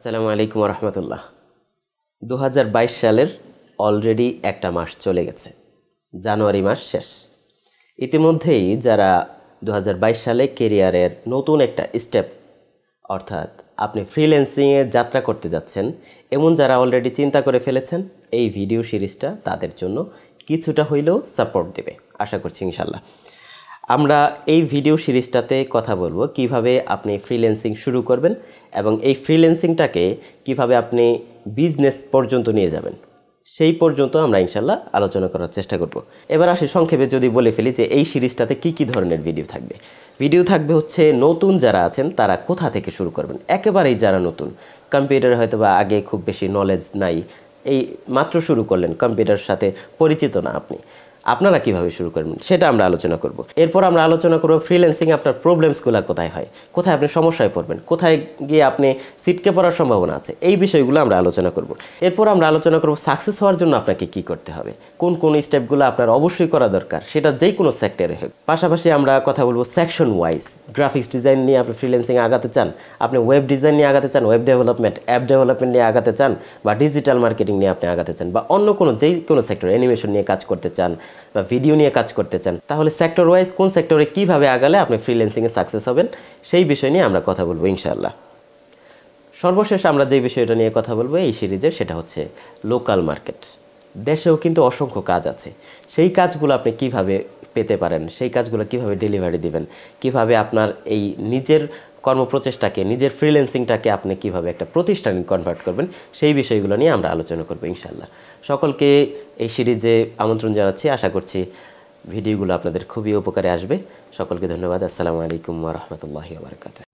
আসসালামু আলাইকুম রহমতুল্লাহ। 2022 সালের অলরেডি একটা মাস চলে গেছে, জানুয়ারি মাস শেষ। ইতিমধ্যেই যারা 2022 সালে কেরিয়ারের নতুন একটা স্টেপ অর্থাৎ আপনি ফ্রিল্যান্সিংয়ে যাত্রা করতে যাচ্ছেন, এমন যারা অলরেডি চিন্তা করে ফেলেছেন, এই ভিডিও সিরিজটা তাদের জন্য কিছুটা হইলেও সাপোর্ট দেবে আশা করছি ইনশাল্লাহ। আমরা এই ভিডিও সিরিজটাতে কথা বলবো কিভাবে আপনি ফ্রিল্যান্সিং শুরু করবেন এবং এই ফ্রিল্যান্সিংটাকে কিভাবে আপনি বিজনেস পর্যন্ত নিয়ে যাবেন, সেই পর্যন্ত আমরা ইনশাল্লাহ আলোচনা করার চেষ্টা করব। এবার আসি সংক্ষেপে যদি বলে ফেলি যে এই সিরিজটাতে কি ধরনের ভিডিও থাকবে। ভিডিও থাকবে হচ্ছে নতুন যারা আছেন তারা কোথা থেকে শুরু করবেন, একেবারেই যারা নতুন, কম্পিউটার হয়তো বা আগে খুব বেশি নলেজ নাই, এই মাত্র শুরু করলেন, কম্পিউটারের সাথে পরিচিত না আপনি, আপনারা কিভাবে শুরু করবেন সেটা আমরা আলোচনা করব। এরপর আমরা আলোচনা করব ফ্রিল্যান্সিং আপনার প্রবলেমসগুলো কোথায় হয়, কোথায় আপনি সমস্যায় পড়বেন, কোথায় গিয়ে আপনি ছিটকে পড়ার সম্ভাবনা আছে, এই বিষয়গুলো আমরা আলোচনা করব। এরপর আমরা আলোচনা করব সাকসেস হওয়ার জন্য আপনাকে কি করতে হবে, কোন কোন স্টেপগুলো আপনার অবশ্যই করা দরকার, সেটা যেই কোনো সেক্টরে হোক। পাশাপাশি আমরা কথা বলবো সেকশন ওয়াইজ। গ্রাফিক্স ডিজাইন নিয়ে আপনি ফ্রিল্যান্সিং আগাতে চান, আপনি ওয়েব ডিজাইন নিয়ে আগাতে চান, ওয়েব ডেভেলপমেন্ট, অ্যাপ ডেভেলপমেন্ট নিয়ে আগাতে চান, বা ডিজিটাল মার্কেটিং নিয়ে আপনি আগাতে চান, বা অন্য যেই কোনো সেক্টর, অ্যানিমেশন নিয়ে কাজ করতে চান বা ভিডিও নিয়ে কাজ করতে চান, তাহলে সেক্টর ওয়াইজ কোন সেক্টরে কিভাবে আগালে আপনি ফ্রিল্যান্সিংয়ে সাকসেস হবেন সেই বিষয় নিয়ে আমরা কথা বলবো ইনশাআল্লাহ। সর্বশেষ আমরা যে বিষয়টা নিয়ে কথা বলবো এই সিরিজের, সেটা হচ্ছে লোকাল মার্কেট। দেশেও কিন্তু অসংখ্য কাজ আছে, সেই কাজগুলো আপনি কিভাবে পেতে পারেন, সেই কাজগুলো কিভাবে ডেলিভারি দিবেন, কিভাবে আপনার এই নিজের কর্মপ্রচেষ্টাকে, নিজের ফ্রিল্যান্সিংটাকে আপনি কিভাবে একটা প্রতিষ্ঠানে কনভার্ট করবেন, সেই বিষয়গুলো নিয়ে আমরা আলোচনা করবো ইনশাআল্লাহ। সকলকে এই সিরিজে আমন্ত্রণ জানাচ্ছি, আশা করছি ভিডিওগুলো আপনাদের খুবই উপকারে আসবে। সকলকে ধন্যবাদ। আসসালামু আলাইকুম ওয়া রাহমাতুল্লাহি ওয়া বারাকাতুহু।